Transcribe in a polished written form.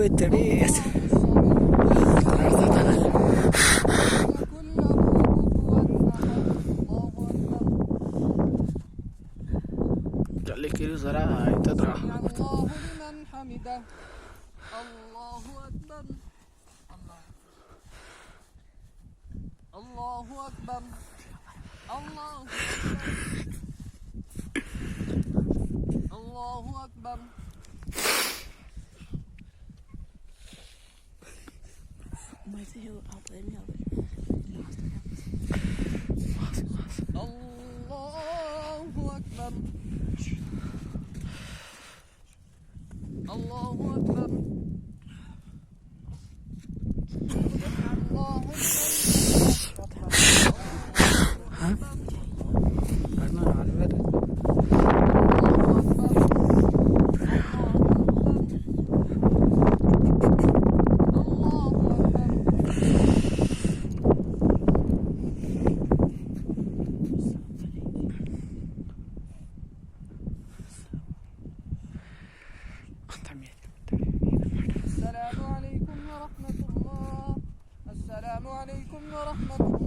terus. Kiri zara itu terang. Allahu Akbar. Allahu Akbar. Allahu Akbar. Allahu Akbar. ما يصير أعطيني Allahu Akbar. Allahu Akbar. Allahu السلام عليكم ورحمة الله. السلام عليكم ورحمة الله.